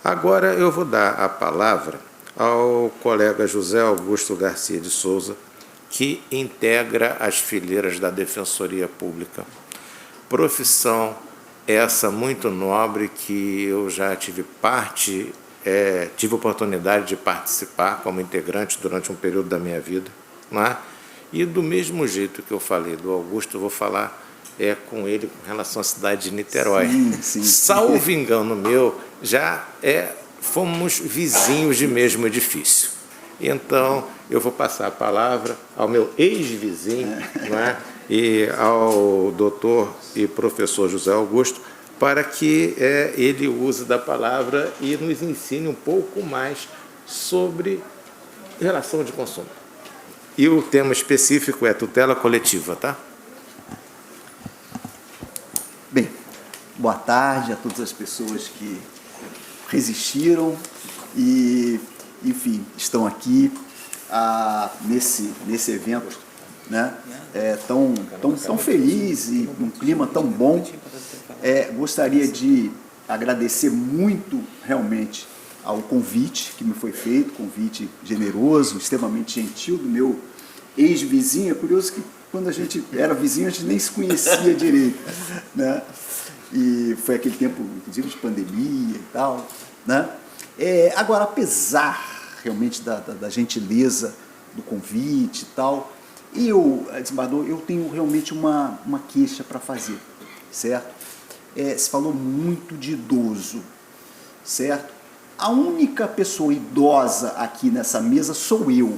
Agora eu vou dar a palavra ao colega José Augusto Garcia de Souza, que integra as fileiras da Defensoria Pública. Profissão essa muito nobre que eu já tive oportunidade de participar como integrante durante um período da minha vida, não é? E do mesmo jeito que eu falei do Augusto, eu vou falar com ele com relação à cidade de Niterói. Sim. Salvo engano meu, fomos vizinhos de mesmo edifício. Então, eu vou passar a palavra ao meu ex-vizinho, não é? E ao doutor e professor José Augusto, para que ele use da palavra e nos ensine um pouco mais sobre relação de consumo. E o tema específico é tutela coletiva, tá? Bem, boa tarde a todas as pessoas que resistiram e, enfim, estão aqui nesse evento, né? Tão feliz e um clima tão bom. Gostaria de agradecer muito, realmente, ao convite que me foi feito, convite generoso, extremamente gentil do meu ex-vizinho. É curioso que quando a gente era vizinho, a gente nem se conhecia direito, né? E foi aquele tempo, inclusive, de pandemia e tal, né? Agora, apesar realmente da gentileza do convite e tal, desembargador, eu tenho realmente uma queixa para fazer, certo? Se falou muito de idoso, certo? A única pessoa idosa aqui nessa mesa sou eu.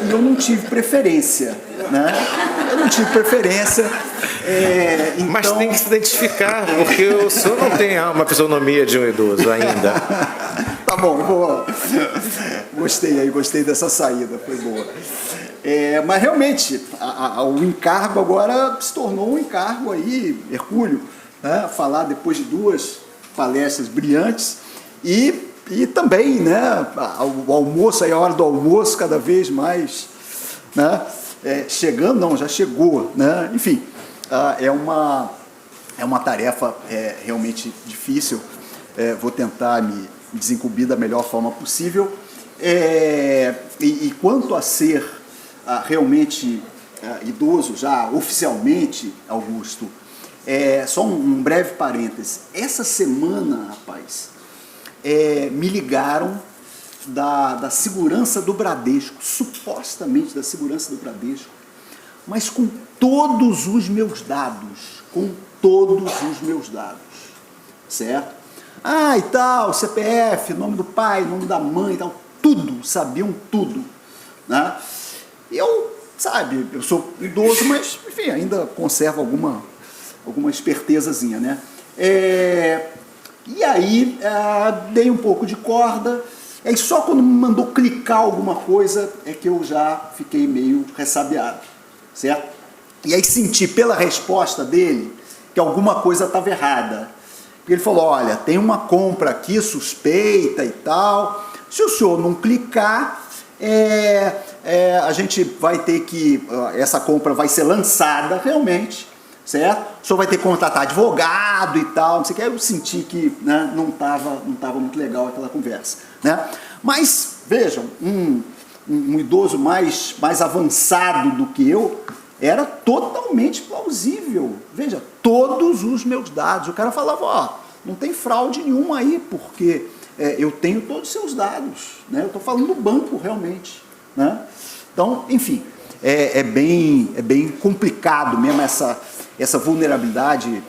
E eu não tive preferência, né? Então... Mas tem que se identificar, porque o senhor não tem uma fisionomia de um idoso ainda. Tá bom, gostei dessa saída, foi boa. Mas realmente, o encargo agora se tornou um encargo aí, hercúleo, né? Falar depois de 2 palestras brilhantes e também, né, o almoço, aí a hora do almoço cada vez mais, né, chegando, não, já chegou, né? Enfim, é uma tarefa realmente difícil. Vou tentar me desincumbir da melhor forma possível. E quanto a ser realmente idoso, já oficialmente, Augusto, só um breve parêntese. Essa semana, rapaz, me ligaram da segurança do Bradesco, supostamente da segurança do Bradesco, mas com todos os meus dados, certo? E tal, CPF, nome do pai, nome da mãe e tal, tudo, sabiam tudo, né? Eu sou idoso, mas, enfim, ainda conservo alguma espertezazinha, né? E aí, dei um pouco de corda, e aí só quando me mandou clicar alguma coisa é que eu já fiquei meio ressabiado, certo? E aí senti pela resposta dele que alguma coisa estava errada. Ele falou, olha, tem uma compra aqui suspeita e tal, se o senhor não clicar, a gente vai ter que, essa compra vai ser lançada realmente, certo? O senhor vai ter que contratar advogado e tal, não sei o que. Eu senti que, né, não tava muito legal aquela conversa, né? Mas, vejam, um idoso mais avançado do que eu era totalmente plausível. Veja, todos os meus dados. O cara falava, não tem fraude nenhuma aí, porque eu tenho todos os seus dados, né? Eu estou falando do banco realmente, né? Então, enfim, é bem complicado mesmo essa vulnerabilidade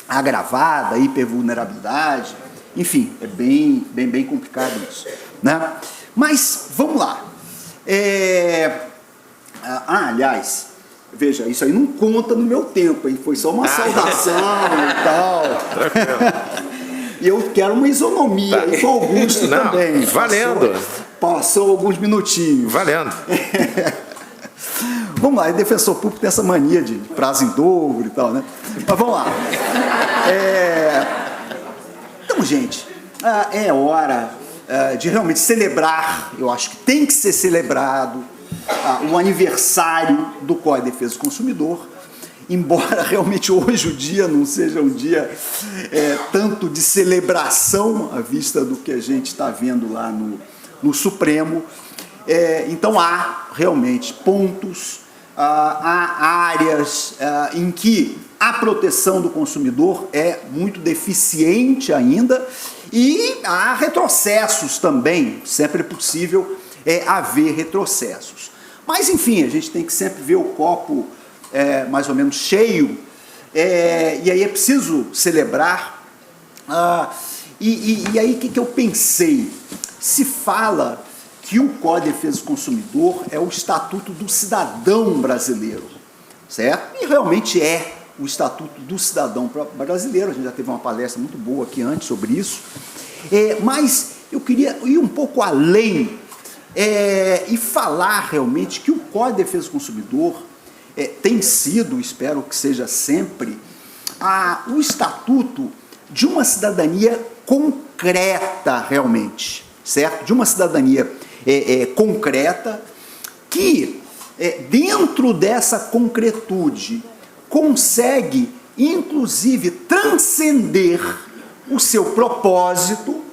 agravada, hipervulnerabilidade, enfim, é bem complicado isso, né? Mas, vamos lá. Aliás, veja, isso aí não conta no meu tempo, hein? Foi só uma saudação e tal. E eu quero uma isonomia, e com o Augusto também. Valendo. Passou alguns minutinhos. Valendo. Vamos lá, o defensor público tem essa mania de prazo em dobro e tal, né? Mas vamos lá. Então, gente, é hora de realmente celebrar, eu acho que tem que ser celebrado o aniversário do Código de Defesa do Consumidor embora realmente hoje o dia não seja um dia tanto de celebração à vista do que a gente está vendo lá no Supremo, então há realmente pontos, há áreas em que a proteção do consumidor é muito deficiente ainda e há retrocessos também, sempre é possível haver retrocessos. Mas, enfim, a gente tem que sempre ver o copo mais ou menos cheio, e aí é preciso celebrar. E aí o que eu pensei? Se fala que o Código de Defesa do Consumidor é o Estatuto do Cidadão Brasileiro, certo? E realmente é o Estatuto do Cidadão Brasileiro, a gente já teve uma palestra muito boa aqui antes sobre isso, mas eu queria ir um pouco além e falar realmente que o Código de Defesa do Consumidor tem sido, espero que seja sempre, o estatuto de uma cidadania concreta realmente, certo? De uma cidadania concreta que, dentro dessa concretude, consegue, inclusive, transcender o seu propósito,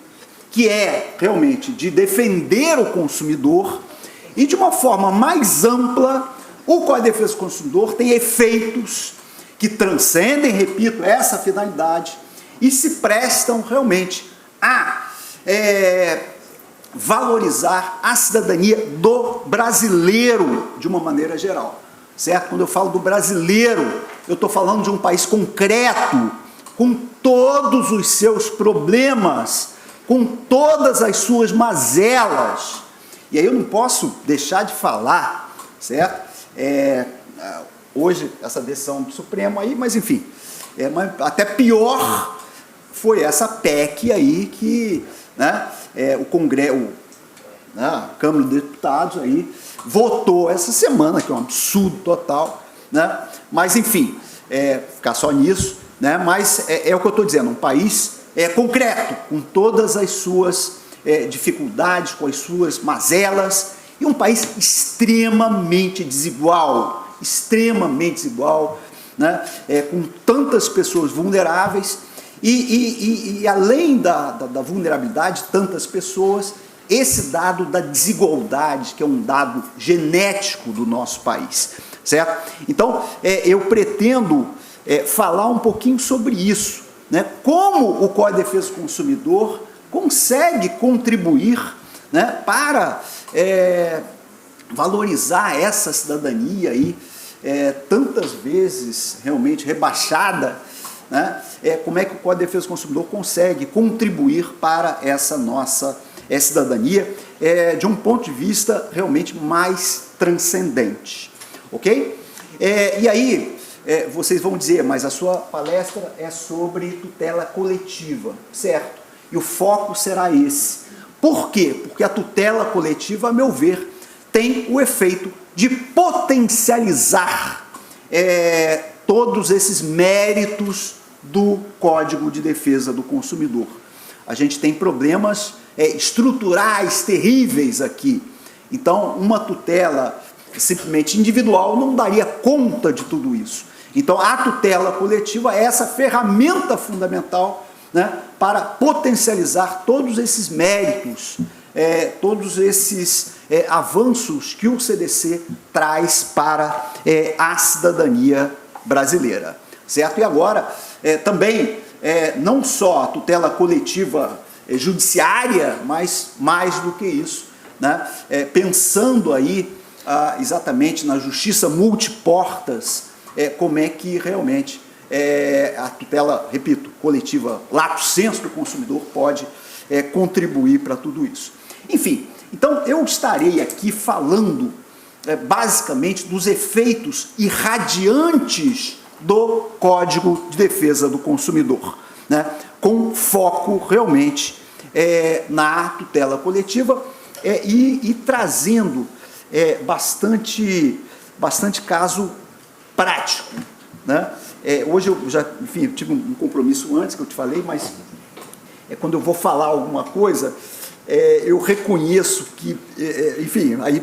que é realmente de defender o consumidor, e de uma forma mais ampla, o Código de Defesa do Consumidor tem efeitos que transcendem, repito, essa finalidade e se prestam realmente a valorizar a cidadania do brasileiro de uma maneira geral, certo? Quando eu falo do brasileiro, eu estou falando de um país concreto, com todos os seus problemas, com todas as suas mazelas. E aí eu não posso deixar de falar, certo? Hoje, essa decisão do Supremo aí, mas enfim, mas até pior foi essa PEC aí que o Congresso, a Câmara dos Deputados aí votou essa semana, que é um absurdo total, mas enfim, ficar só nisso, mas é o que eu estou dizendo, um país concreto, com todas as suas dificuldades, com as suas mazelas, e um país extremamente desigual, com tantas pessoas vulneráveis, e além da vulnerabilidade de tantas pessoas, esse dado da desigualdade, que é um dado genético do nosso país, certo? Então, eu pretendo falar um pouquinho sobre isso, como o Código de Defesa do Consumidor consegue contribuir para valorizar essa cidadania aí, tantas vezes realmente rebaixada, como é que o Código de Defesa do Consumidor consegue contribuir para essa nossa cidadania de um ponto de vista realmente mais transcendente, ok? E aí, vocês vão dizer, mas a sua palestra é sobre tutela coletiva, certo? E o foco será esse. Por quê? Porque a tutela coletiva, a meu ver, tem o efeito de potencializar todos esses méritos do Código de Defesa do Consumidor. A gente tem problemas estruturais terríveis aqui. Então, uma tutela simplesmente individual não daria conta de tudo isso. Então, a tutela coletiva é essa ferramenta fundamental para potencializar todos esses méritos, todos esses avanços que o CDC traz para a cidadania brasileira, certo? E agora, também, não só a tutela coletiva judiciária, mas mais do que isso, pensando aí exatamente na justiça multiportas, como é que realmente a tutela, repito, coletiva, lato sensu do consumidor pode contribuir para tudo isso. Enfim, então eu estarei aqui falando basicamente dos efeitos irradiantes do Código de Defesa do Consumidor, com foco realmente na tutela coletiva e trazendo bastante caso prático, hoje eu já, enfim, eu tive um compromisso antes que eu te falei, mas quando eu vou falar alguma coisa, eu reconheço que, enfim, aí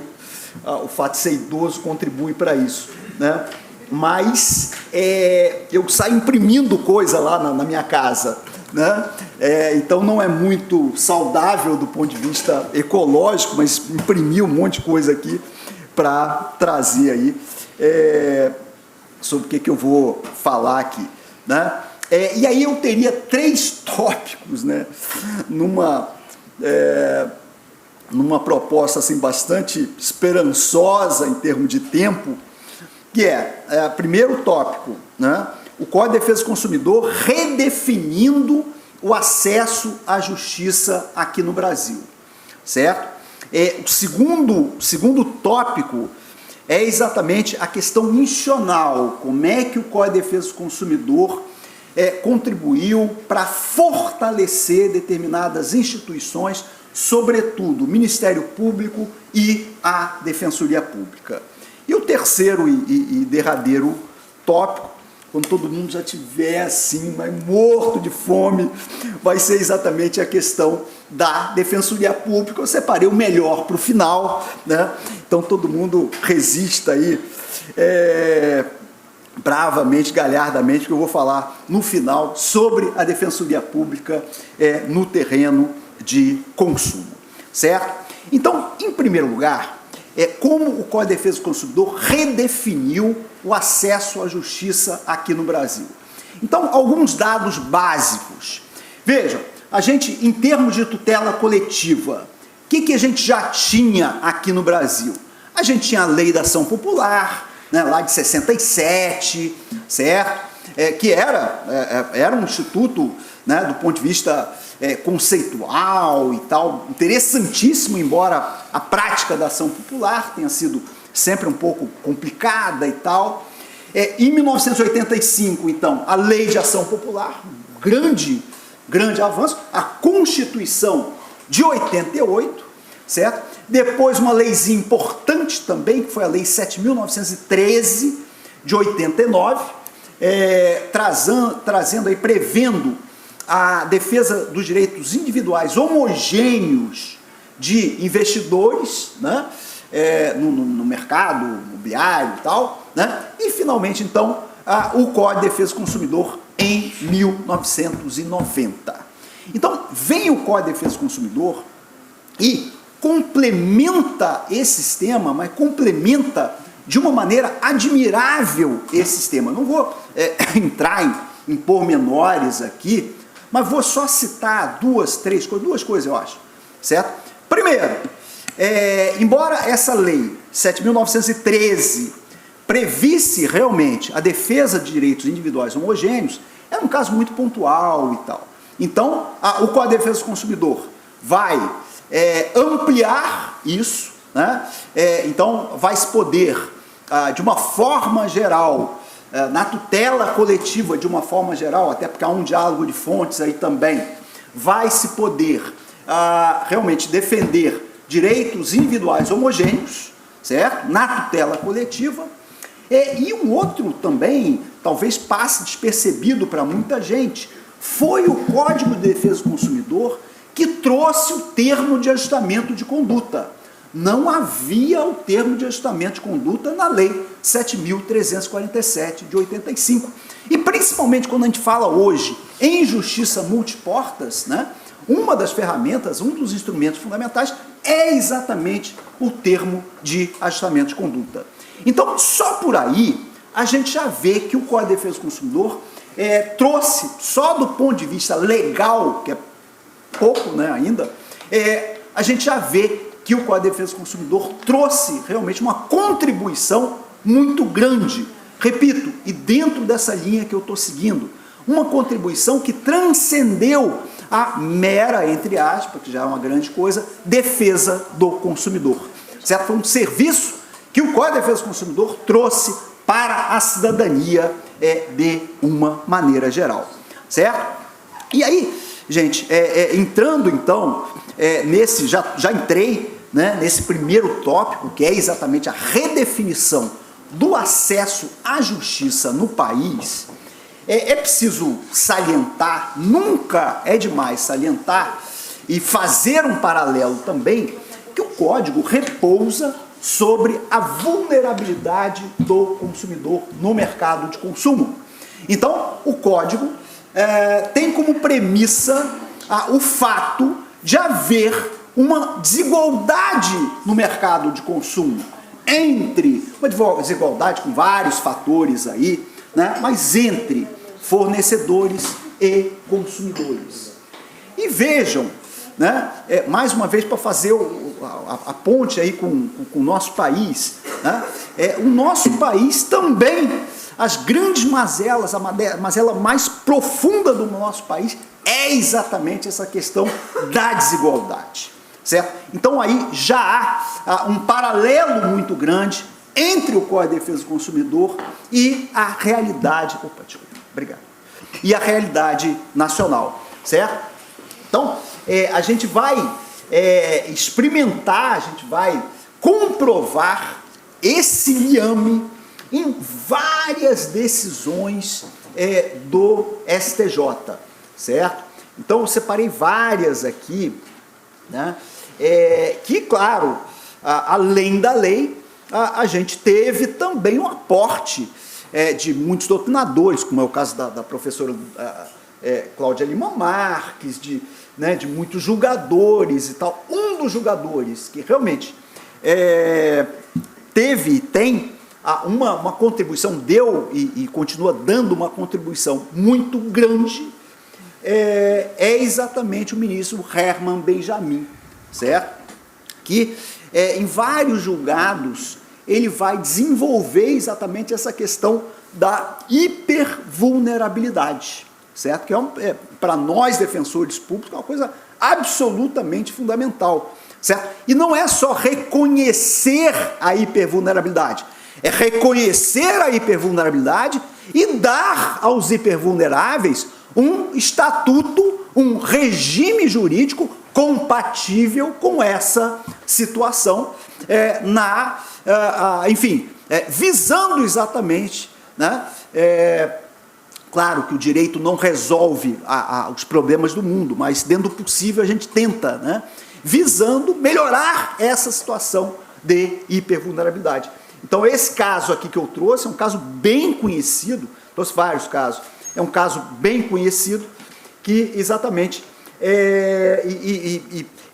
o fato de ser idoso contribui para isso, mas eu saio imprimindo coisa lá na minha casa, né? Então não é muito saudável do ponto de vista ecológico, mas imprimi um monte de coisa aqui para trazer aí sobre o que eu vou falar aqui, né? E aí eu teria 3 tópicos, né? Numa proposta assim, bastante esperançosa em termos de tempo, que primeiro tópico, né? O Código de Defesa do Consumidor redefinindo o acesso à justiça aqui no Brasil, certo? O segundo tópico é exatamente a questão institucional, como é que o Código de Defesa do Consumidor contribuiu para fortalecer determinadas instituições, sobretudo o Ministério Público e a Defensoria Pública. E o terceiro e derradeiro tópico, quando todo mundo já estiver assim, mas morto de fome, vai ser exatamente a questão da Defensoria Pública. Eu separei o melhor para o final, né? Então todo mundo resista aí bravamente, galhardamente, porque eu vou falar no final sobre a Defensoria Pública no terreno de consumo, certo? Então, em primeiro lugar, como o Código de Defesa do Consumidor redefiniu o acesso à justiça aqui no Brasil. Então, alguns dados básicos. Vejam, a gente, em termos de tutela coletiva, o que a gente já tinha aqui no Brasil? A gente tinha a Lei da Ação Popular, né, lá de 67, certo? Que era um instituto, né, do ponto de vista conceitual e tal, interessantíssimo, embora a prática da ação popular tenha sido sempre um pouco complicada e tal. Em 1985, então, a Lei de Ação Popular, grande avanço, a Constituição de 88, certo? Depois uma leizinha importante também, que foi a Lei 7.913 de 89, trazendo aí, prevendo a defesa dos direitos individuais homogêneos de investidores, né? No mercado imobiliário e tal, né? E finalmente então o Código de Defesa do Consumidor em 1990. Então vem o Código de Defesa do Consumidor e complementa esse sistema, mas complementa de uma maneira admirável esse sistema. Não vou entrar em pormenores aqui, mas vou só citar duas coisas, eu acho, certo? Primeiro, embora essa lei 7.913 previsse realmente a defesa de direitos individuais homogêneos, era um caso muito pontual e tal. Então, o Código de Defesa do Consumidor vai ampliar isso, né? Então, vai se poder, de uma forma geral, na tutela coletiva de uma forma geral, até porque há um diálogo de fontes aí também, vai se poder realmente defender direitos individuais homogêneos, certo? Na tutela coletiva. E um outro também, talvez passe despercebido para muita gente, foi o Código de Defesa do Consumidor que trouxe o termo de ajustamento de conduta. Não havia o termo de ajustamento de conduta na Lei 7.347 de 85. E principalmente quando a gente fala hoje em justiça multiportas, né, uma das ferramentas, um dos instrumentos fundamentais é exatamente o termo de ajustamento de conduta. Então, só por aí, a gente já vê que o Código de Defesa do Consumidor trouxe, só do ponto de vista legal, que é pouco, né, ainda, a gente já vê que o Código de Defesa do Consumidor trouxe realmente uma contribuição muito grande, repito, e dentro dessa linha que eu estou seguindo, uma contribuição que transcendeu a mera, entre aspas, que já é uma grande coisa, defesa do consumidor, certo? Foi um serviço que o Código de Defesa do Consumidor trouxe para a cidadania de uma maneira geral, certo? E aí, gente, entrando então nesse, já entrei, né, nesse primeiro tópico, que é exatamente a redefinição do acesso à justiça no país. É preciso salientar, nunca é demais salientar, e fazer um paralelo também, que o Código repousa sobre a vulnerabilidade do consumidor no mercado de consumo. Então, o código tem como premissa o fato de haver uma desigualdade no mercado de consumo, uma desigualdade com vários fatores aí, né, mas entre fornecedores e consumidores. E vejam, né, mais uma vez para fazer a ponte aí com o nosso país, né, o nosso país também, as grandes mazelas, a mazela mais profunda do nosso país é exatamente essa questão da desigualdade, certo? Então aí já há um paralelo muito grande entre o Código de Defesa do Consumidor e a realidade, e a realidade nacional, certo? Então, a gente vai experimentar, a gente vai comprovar esse liame em várias decisões do STJ, certo? Então, eu separei várias aqui, né, que, claro, além da lei, a gente teve também um aporte de muitos doutrinadores, como é o caso da professora Cláudia Lima Marques, de muitos julgadores e tal. Um dos julgadores que realmente teve e tem uma contribuição, deu e continua dando uma contribuição muito grande, é exatamente o ministro Herman Benjamin, certo? Que em vários julgados ele vai desenvolver exatamente essa questão da hipervulnerabilidade, certo? Que para nós defensores públicos é uma coisa absolutamente fundamental, certo? E não é só reconhecer a hipervulnerabilidade, é reconhecer a hipervulnerabilidade e dar aos hipervulneráveis um estatuto, um regime jurídico compatível com essa situação, visando exatamente, né, claro que o direito não resolve os problemas do mundo, mas dentro do possível a gente tenta, né, visando melhorar essa situação de hipervulnerabilidade. Então esse caso aqui que eu trouxe é um caso bem conhecido, trouxe vários casos, é um caso bem conhecido que exatamente,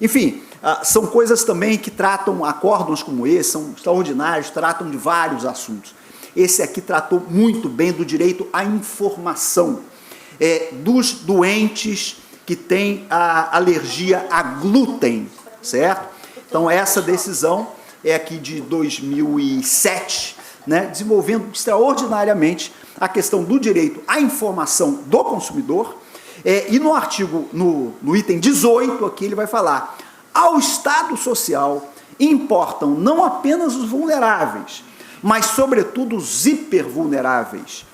enfim, são coisas também que tratam, acórdãos como esse, são extraordinários, tratam de vários assuntos. Esse aqui tratou muito bem do direito à informação, dos doentes que têm a alergia a glúten, certo? Então essa decisão é aqui de 2007, né, desenvolvendo extraordinariamente a questão do direito à informação do consumidor, e no artigo, no item 18, aqui ele vai falar: ao Estado social importam não apenas os vulneráveis, mas sobretudo os hipervulneráveis,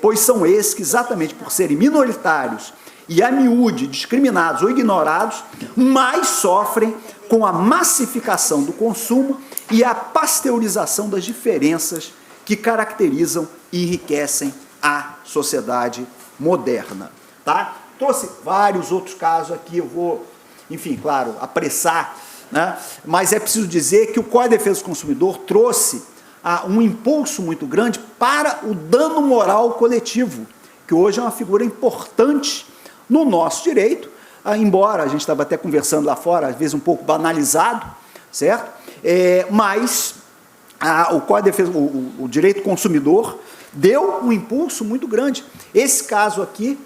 pois são esses que, exatamente por serem minoritários e a miúde discriminados ou ignorados, mais sofrem com a massificação do consumo e a pasteurização das diferenças que caracterizam e enriquecem a sociedade moderna. Tá? Trouxe vários outros casos aqui, eu vou, enfim, claro, apressar, né? Mas é preciso dizer que o Código de Defesa do Consumidor trouxe um impulso muito grande para o dano moral coletivo, que hoje é uma figura importante no nosso direito, embora a gente estava até conversando lá fora, às vezes um pouco banalizado, certo? Mas o Código de Defesa, o direito consumidor, deu um impulso muito grande. Esse caso aqui,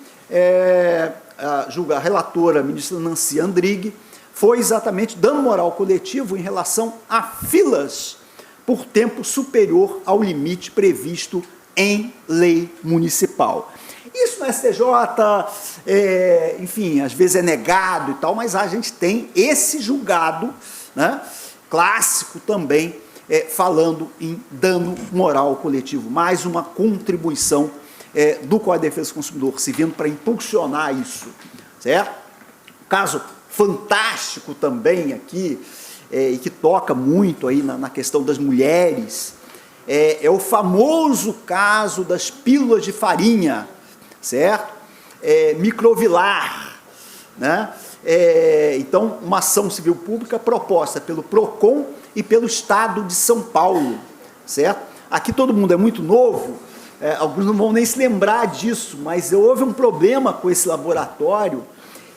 a relatora, a ministra Nancy Andrighi, foi exatamente dano moral coletivo em relação a filas por tempo superior ao limite previsto em lei municipal. Isso no STJ, enfim, às vezes é negado e tal, mas a gente tem esse julgado, né, clássico também, falando em dano moral coletivo. Mais uma contribuição do Código de Defesa do Consumidor, servindo para impulsionar isso, certo? Caso fantástico também aqui, e que toca muito aí na questão das mulheres, é o famoso caso das pílulas de farinha, certo? Microvilar, né? Então, uma ação civil pública proposta pelo PROCON e pelo Estado de São Paulo, certo? Aqui todo mundo é muito novo, alguns não vão nem se lembrar disso, mas houve um problema com esse laboratório,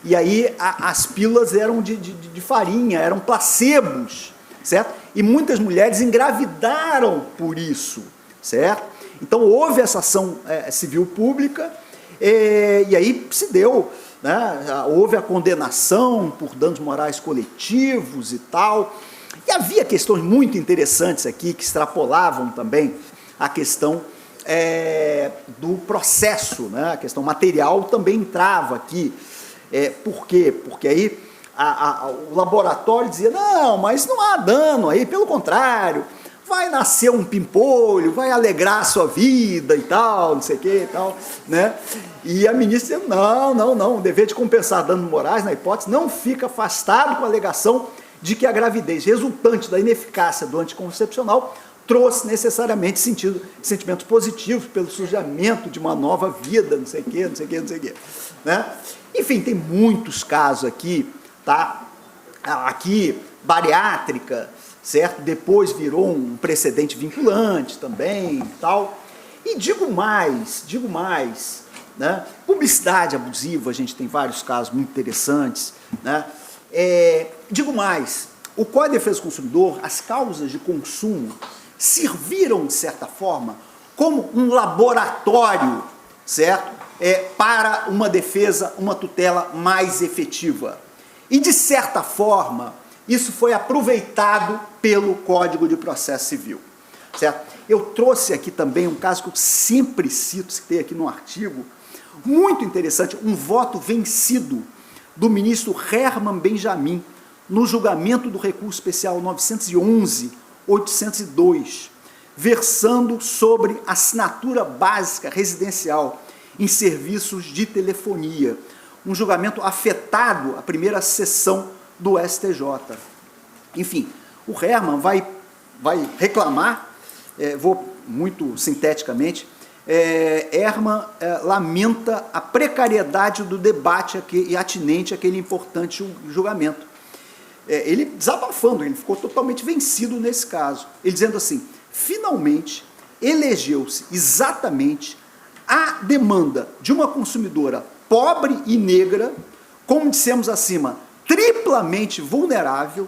e aí as pílulas eram de farinha, eram placebos, certo? E muitas mulheres engravidaram por isso, certo? Então houve essa ação civil pública, e aí se deu, né? Houve a condenação por danos morais coletivos e tal, e havia questões muito interessantes aqui que extrapolavam também a questão do processo, né? A questão material também entrava aqui. Por quê? Porque aí o laboratório dizia, não, mas não há dano aí, pelo contrário, vai nascer um pimpolho, vai alegrar a sua vida e tal, não sei o que e tal, né? E a ministra dizia, não, o dever de compensar danos morais, na hipótese, não fica afastado com a alegação de que a gravidez resultante da ineficácia do anticoncepcional trouxe necessariamente sentimentos positivos pelo surgimento de uma nova vida, não sei o que, né? Enfim, tem muitos casos aqui, tá? Aqui, bariátrica, certo? Depois virou um precedente vinculante também e tal. E digo mais, né? Publicidade abusiva, a gente tem vários casos muito interessantes, né? Digo mais, o Código de Defesa do Consumidor, as causas de consumo, serviram, de certa forma, como um laboratório, certo? Para uma defesa, uma tutela mais efetiva. E, de certa forma, isso foi aproveitado pelo Código de Processo Civil, certo? Eu trouxe aqui também um caso que eu sempre citei aqui no artigo, muito interessante, um voto vencido do ministro Herman Benjamin, no julgamento do recurso especial 911-802, versando sobre assinatura básica residencial em serviços de telefonia, um julgamento afetado a primeira sessão do STJ. Enfim, o Herman vai reclamar, vou muito sinteticamente, Herman lamenta a precariedade do debate e atinente àquele importante julgamento. Ele desabafando, ele ficou totalmente vencido nesse caso. Ele dizendo assim, finalmente elegeu-se exatamente a demanda de uma consumidora pobre e negra, como dissemos acima, triplamente vulnerável,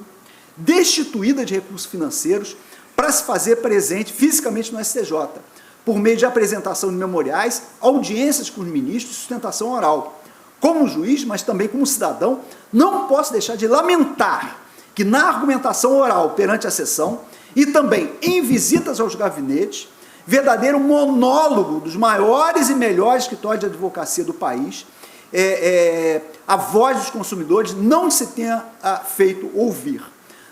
destituída de recursos financeiros, para se fazer presente fisicamente no STJ, por meio de apresentação de memoriais, audiências com os ministros e sustentação oral. Como juiz, mas também como cidadão, não posso deixar de lamentar que na argumentação oral perante a sessão e também em visitas aos gabinetes, verdadeiro monólogo dos maiores e melhores escritórios de advocacia do país, a voz dos consumidores não se tenha feito ouvir.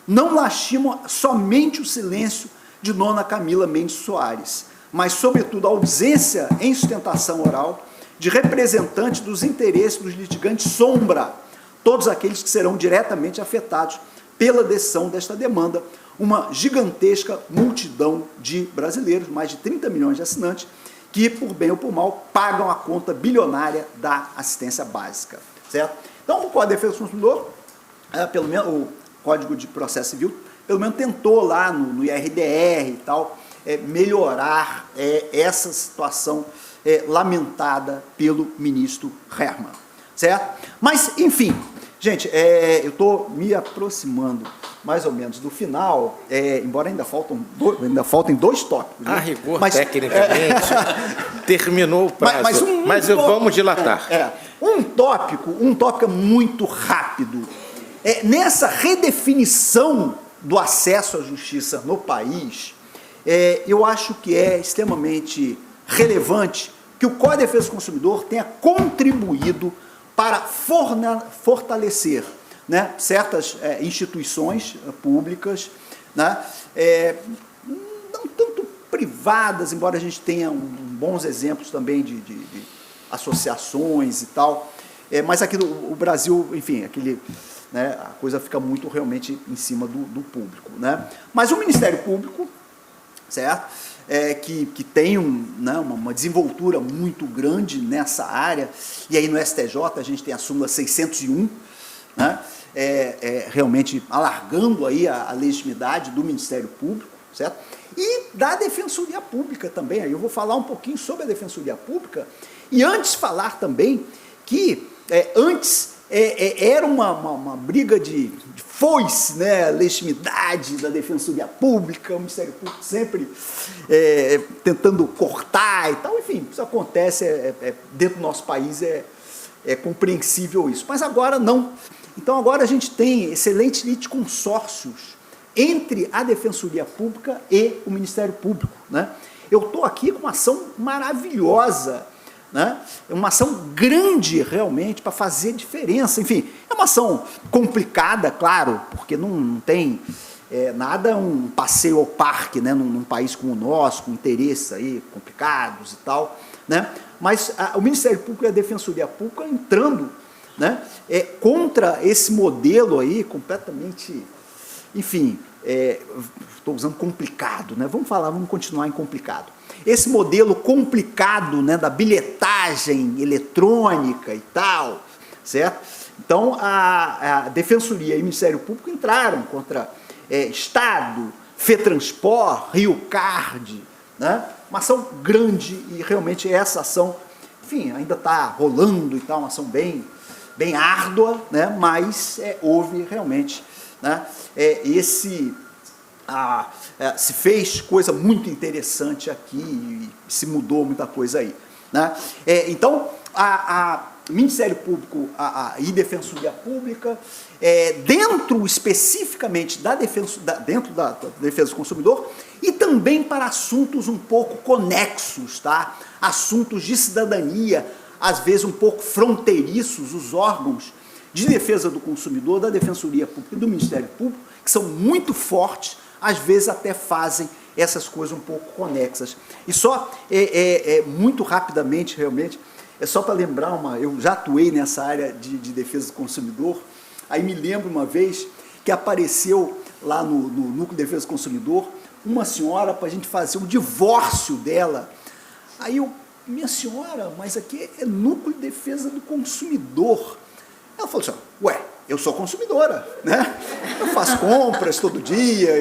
Não lastimam somente o silêncio de Dona Camila Mendes Soares, mas, sobretudo, a ausência em sustentação oral de representantes dos interesses dos litigantes sombra, todos aqueles que serão diretamente afetados pela decisão desta demanda, uma gigantesca multidão de brasileiros, mais de 30 milhões de assinantes, que, por bem ou por mal, pagam a conta bilionária da assistência básica, certo? Então, o Código de Defesa do Consumidor, pelo menos o Código de Processo Civil, pelo menos tentou lá no IRDR e tal, melhorar essa situação lamentada pelo ministro Herman, certo? Mas, enfim, gente, eu estou me aproximando mais ou menos do final, embora ainda faltem dois tópicos. A né? rigor, tecnicamente, terminou o prazo, mas vamos dilatar. Um tópico muito rápido. Nessa redefinição do acesso à justiça no país, eu acho que é extremamente relevante que o Código de Defesa do Consumidor tenha contribuído para fortalecer, né, certas instituições públicas, né, não tanto privadas, embora a gente tenha bons exemplos também de associações e tal, mas aqui o Brasil, enfim, né, a coisa fica muito realmente em cima do público, né? Mas o Ministério Público, certo? Que tem uma desenvoltura muito grande nessa área, e aí no STJ a gente tem a súmula 601, né? Realmente alargando aí a legitimidade do Ministério Público, certo? E da Defensoria Pública também. Aí eu vou falar um pouquinho sobre a Defensoria Pública e antes falar também que antes era uma briga de foice, né? A legitimidade da Defensoria Pública, o Ministério Público sempre tentando cortar e tal. Enfim, isso acontece dentro do nosso país, é compreensível isso. Mas agora não. Então agora a gente tem excelentes litisconsórcios entre a Defensoria Pública e o Ministério Público, né? Eu estou aqui com uma ação maravilhosa, né? É uma ação grande realmente para fazer diferença. Enfim, é uma ação complicada, claro, porque não tem nada um passeio ao parque, né? Num país como o nosso, com interesses aí complicados e tal, né? Mas o Ministério Público e a Defensoria Pública entrando, né? Contra esse modelo aí completamente, enfim, estou usando complicado, né? Vamos continuar em complicado. Esse modelo complicado, né, da bilhetagem eletrônica e tal, certo? Então, a Defensoria e o Ministério Público entraram contra Estado, FETransport, RioCard, né? Uma ação grande e realmente essa ação, enfim, ainda está rolando e tal, uma ação bem árdua, né? Mas houve realmente, né, se fez coisa muito interessante aqui e se mudou muita coisa aí, né? Então, o Ministério Público e Defensoria Pública, dentro especificamente dentro da defesa do consumidor e também para assuntos um pouco conexos, tá? Assuntos de cidadania, às vezes um pouco fronteiriços, os órgãos de defesa do consumidor, da Defensoria Pública e do Ministério Público, que são muito fortes, às vezes até fazem essas coisas um pouco conexas. E só, muito rapidamente, realmente, só para lembrar, eu já atuei nessa área de defesa do consumidor, aí me lembro uma vez que apareceu lá no Núcleo de Defesa do Consumidor uma senhora para a gente fazer um divórcio dela. Aí minha senhora, mas aqui é Núcleo de Defesa do Consumidor. Ela falou assim, ué, eu sou consumidora, né? Eu faço compras todo dia,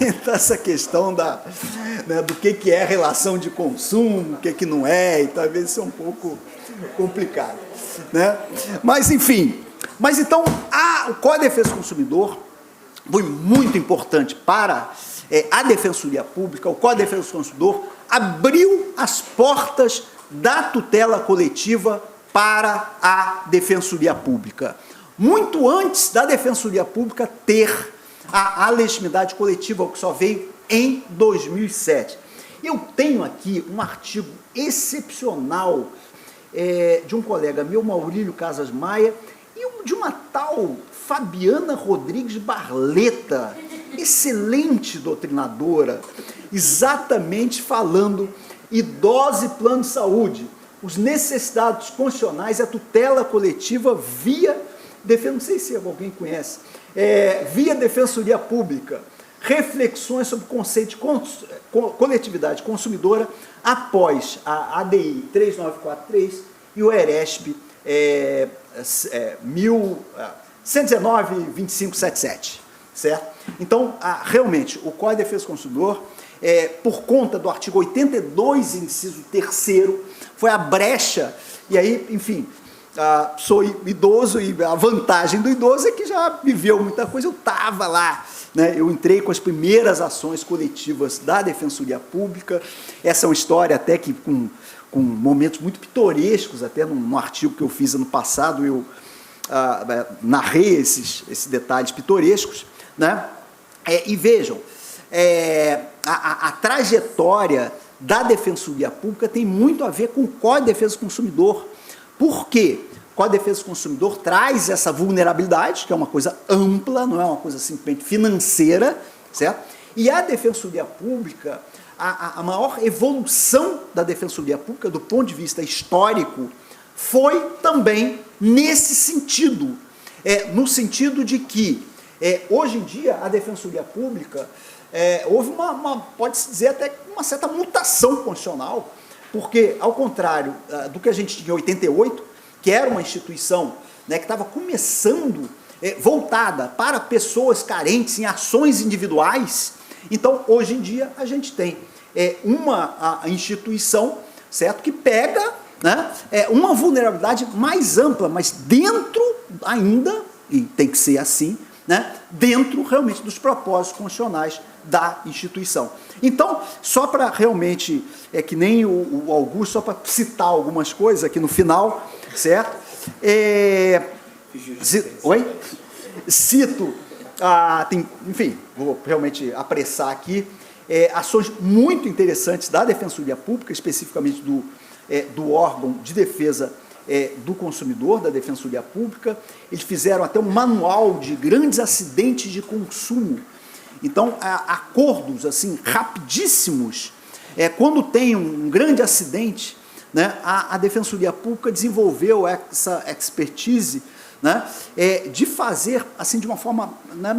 então essa questão do que é relação de consumo, o que não é, e talvez isso é um pouco complicado, né? Mas enfim, então o Código de Defesa do Consumidor foi muito importante para a Defensoria Pública. O Código de Defesa do Consumidor abriu as portas da tutela coletiva para a Defensoria Pública. Muito antes da Defensoria Pública ter a legitimidade coletiva, que só veio em 2007. Eu tenho aqui um artigo excepcional de um colega meu, Maurílio Casas Maia, e de uma tal Fabiana Rodrigues Barleta, excelente doutrinadora, exatamente falando idosa e plano de saúde, os necessitados constitucionais e a tutela coletiva via defesa, não sei se alguém conhece, via Defensoria Pública, reflexões sobre o conceito de coletividade consumidora após a ADI 3943 e o ERESP 119.2577, certo? Então, realmente, o Código de Defesa do Consumidor, por conta do artigo 82, inciso 3º, foi a brecha, e aí, enfim, sou idoso e a vantagem do idoso é que já viveu muita coisa, eu estava lá, né? Eu entrei com as primeiras ações coletivas da Defensoria Pública, essa é uma história até que com momentos muito pitorescos, até num artigo que eu fiz ano passado, eu narrei esses detalhes pitorescos, né? E vejam, a trajetória da Defensoria Pública tem muito a ver com o Código de Defesa do Consumidor. Por quê? O Código de Defesa do Consumidor traz essa vulnerabilidade, que é uma coisa ampla, não é uma coisa simplesmente financeira, certo? E a Defensoria Pública, a maior evolução da Defensoria Pública, do ponto de vista histórico, foi também nesse sentido. No sentido de que, hoje em dia, a Defensoria Pública, houve pode-se dizer até uma certa mutação constitucional, porque, ao contrário do que a gente tinha em 88, que era uma instituição, né, que estava começando, voltada para pessoas carentes em ações individuais. Então, hoje em dia, a gente tem uma instituição, certo, que pega, né, uma vulnerabilidade mais ampla, mas dentro ainda, e tem que ser assim, né, dentro realmente dos propósitos constitucionais da instituição. Então, só para realmente, que nem o Augusto, só para citar algumas coisas aqui no final, certo? Oi? Cito, enfim, vou realmente apressar aqui, ações muito interessantes da Defensoria Pública, especificamente do órgão de defesa do consumidor, da Defensoria Pública. Eles fizeram até um manual de grandes acidentes de consumo. Então, acordos assim rapidíssimos. Quando tem um grande acidente, né, a Defensoria Pública desenvolveu essa expertise, né, de fazer, assim, de uma forma, né,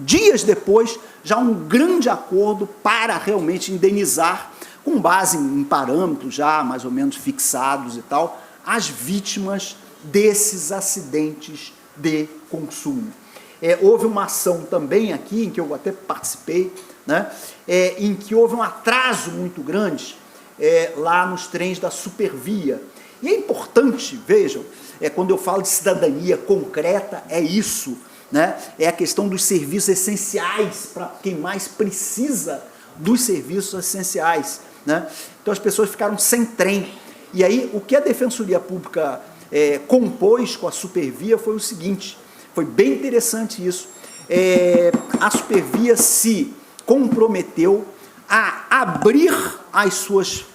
dias depois, já um grande acordo para realmente indenizar, com base em parâmetros já mais ou menos fixados e tal, as vítimas desses acidentes de consumo. Houve uma ação também aqui, em que eu até participei, né, em que houve um atraso muito grande lá nos trens da Supervia. E é importante, vejam, quando eu falo de cidadania concreta, é isso, né? É a questão dos serviços essenciais para quem mais precisa dos serviços essenciais, né? Então as pessoas ficaram sem trem. E aí o que a Defensoria Pública compôs com a Supervia foi o seguinte, foi bem interessante isso. A Supervia se comprometeu a abrir as suas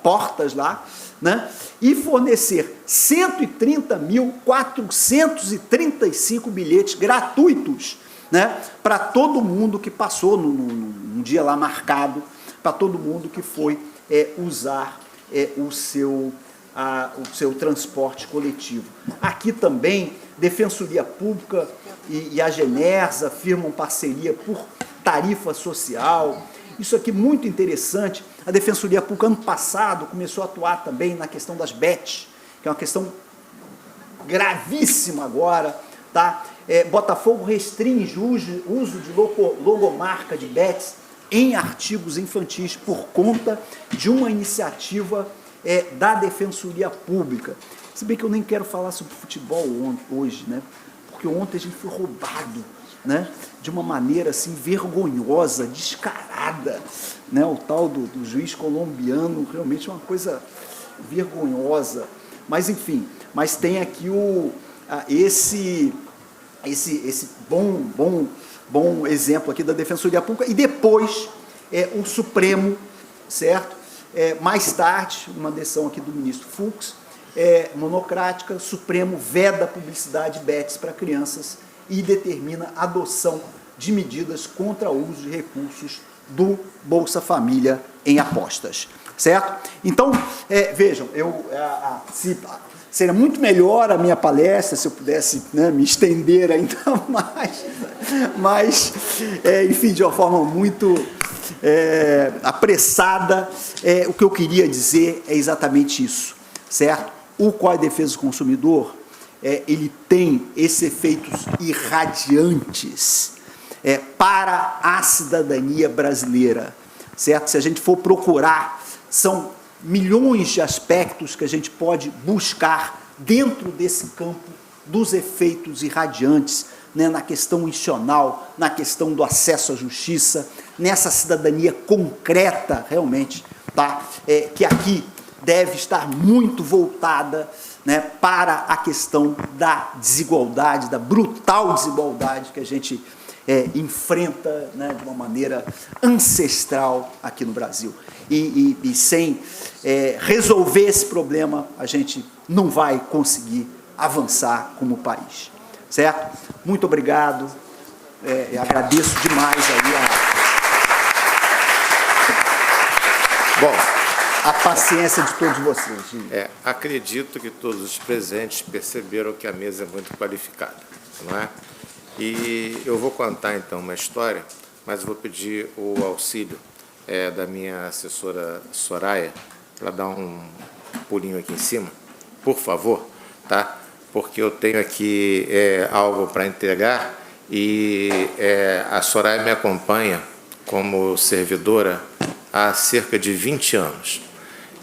portas lá, né, e fornecer 130.435 bilhetes gratuitos, né, para todo mundo que passou num dia lá marcado, para todo mundo que foi usar o seu transporte coletivo. Aqui também, Defensoria Pública e a Genersa firmam parceria por tarifa social. Isso aqui muito interessante. A Defensoria Pública, ano passado, começou a atuar também na questão das bets, que é uma questão gravíssima agora, tá? Botafogo restringe o uso de logomarca de bets em artigos infantis por conta de uma iniciativa da Defensoria Pública. Se bem que eu nem quero falar sobre futebol hoje, né? Porque ontem a gente foi roubado, né, de uma maneira assim vergonhosa, descarada, né, o tal do juiz colombiano, realmente é uma coisa vergonhosa, mas enfim, mas tem aqui esse bom exemplo aqui da Defensoria Pública, e depois o Supremo, certo? Mais tarde, uma decisão aqui do ministro Fux, monocrática, Supremo veda a publicidade de bets para crianças e determina a adoção de medidas contra o uso de recursos do Bolsa Família em apostas, certo? Então, vejam, seria muito melhor a minha palestra se eu pudesse, né, me estender ainda mais, enfim, de uma forma muito apressada. O que eu queria dizer é exatamente isso, certo? O Código de Defesa do Consumidor, ele tem esses efeitos irradiantes para a cidadania brasileira, certo? Se a gente for procurar, são milhões de aspectos que a gente pode buscar dentro desse campo dos efeitos irradiantes, né, na questão institucional, na questão do acesso à justiça, nessa cidadania concreta, realmente, tá? Que aqui deve estar muito voltada, né, para a questão da desigualdade, da brutal desigualdade que a gente enfrenta, né, de uma maneira ancestral aqui no Brasil. E sem resolver esse problema, a gente não vai conseguir avançar como país. Certo? Muito obrigado. Agradeço demais aí a paciência de todos vocês. Acredito que todos os presentes perceberam que a mesa é muito qualificada, não é? E eu vou contar, então, uma história, mas vou pedir o auxílio da minha assessora Soraya, para dar um pulinho aqui em cima, por favor, tá? porque eu tenho aqui algo para entregar e a Soraya me acompanha como servidora há cerca de 20 anos.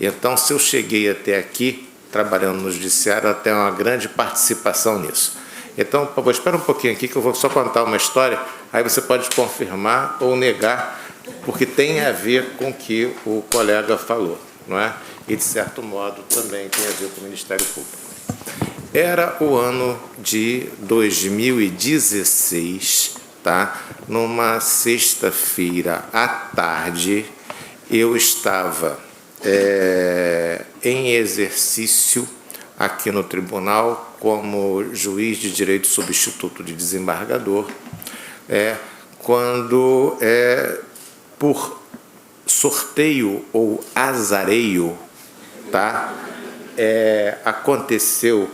Então, se eu cheguei até aqui, trabalhando no judiciário, ela tem uma grande participação nisso. Então, por favor, espera um pouquinho aqui que eu vou só contar uma história, aí você pode confirmar ou negar, porque tem a ver com o que o colega falou, não é? E, de certo modo, também tem a ver com o Ministério Público. Era o ano de 2016, tá? Numa sexta-feira à tarde, eu estava em exercício aqui no tribunal como juiz de direito substituto de desembargador, quando, por sorteio ou azareio, tá? Aconteceu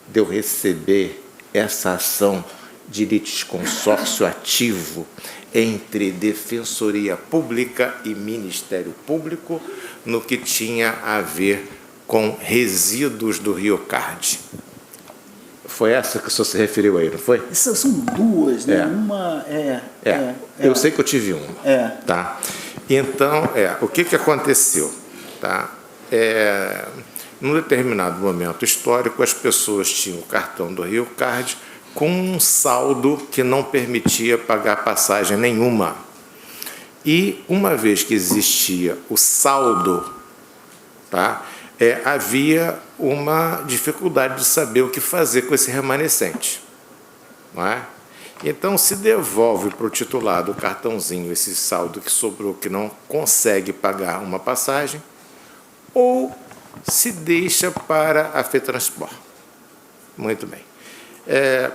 de eu receber essa ação de litisconsórcio ativo entre Defensoria Pública e Ministério Público no que tinha a ver com resíduos do Rio Card. Foi essa que o senhor se referiu aí, não foi? Essas são duas, né? Uma eu sei que eu tive uma. Tá? Então, o que aconteceu? Tá? Num determinado momento histórico, as pessoas tinham o cartão do Rio Card com um saldo que não permitia pagar passagem nenhuma. E, uma vez que existia o saldo, tá? Havia uma dificuldade de saber o que fazer com esse remanescente. Não é? Então, se devolve para o titular do cartãozinho esse saldo que sobrou, que não consegue pagar uma passagem, ou se deixa para a FETransport. Muito bem.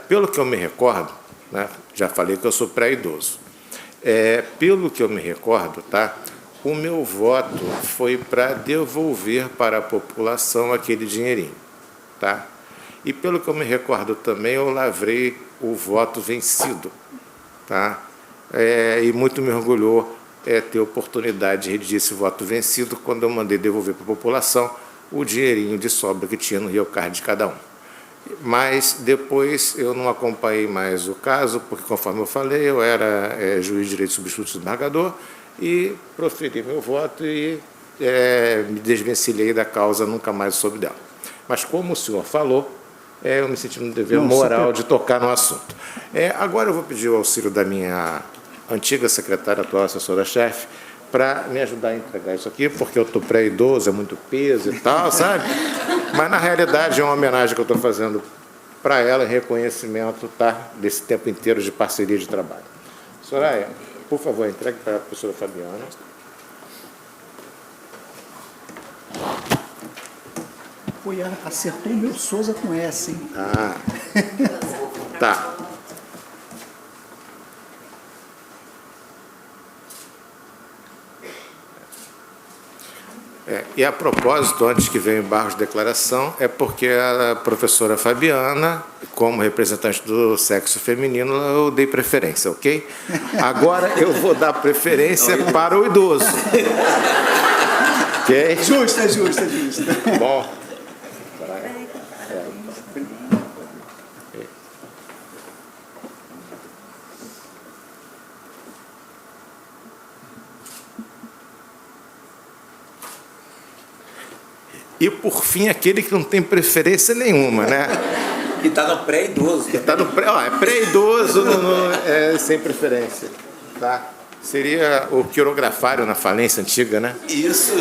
Pelo que eu me recordo, né, já falei que eu sou pré-idoso, pelo que eu me recordo, tá, o meu voto foi para devolver para a população aquele dinheirinho. Tá? E pelo que eu me recordo também, eu lavrei o voto vencido. Tá? E muito me orgulhou ter a oportunidade de redigir esse voto vencido quando eu mandei devolver para a população o dinheirinho de sobra que tinha no Rio Card de cada um. Mas depois eu não acompanhei mais o caso, porque, conforme eu falei, eu era juiz de direito substituto do desembargador e proferi meu voto e me desvencilhei da causa, nunca mais soube dela. Mas, como o senhor falou, eu me senti no dever moral de tocar no assunto. Agora eu vou pedir o auxílio da minha antiga secretária, atual assessora-chefe, para me ajudar a entregar isso aqui, porque eu estou pré-idoso, é muito peso e tal, sabe? Mas, na realidade, é uma homenagem que eu estou fazendo para ela em reconhecimento, tá, desse tempo inteiro de parceria de trabalho. Soraya, por favor, entregue para a professora Fabiana. Pô, acertou o meu Souza com essa, hein? Tá. E a propósito, antes que venha embargos de declaração, é porque a professora Fabiana, como representante do sexo feminino, eu dei preferência, ok? Agora eu vou dar preferência para o idoso. Ok? Justa. Bom. E, por fim, aquele que não tem preferência nenhuma, né? Que está no pré-idoso. Que está no pré-idoso, sem preferência. Tá? Seria o quirografário na falência antiga, né? Isso.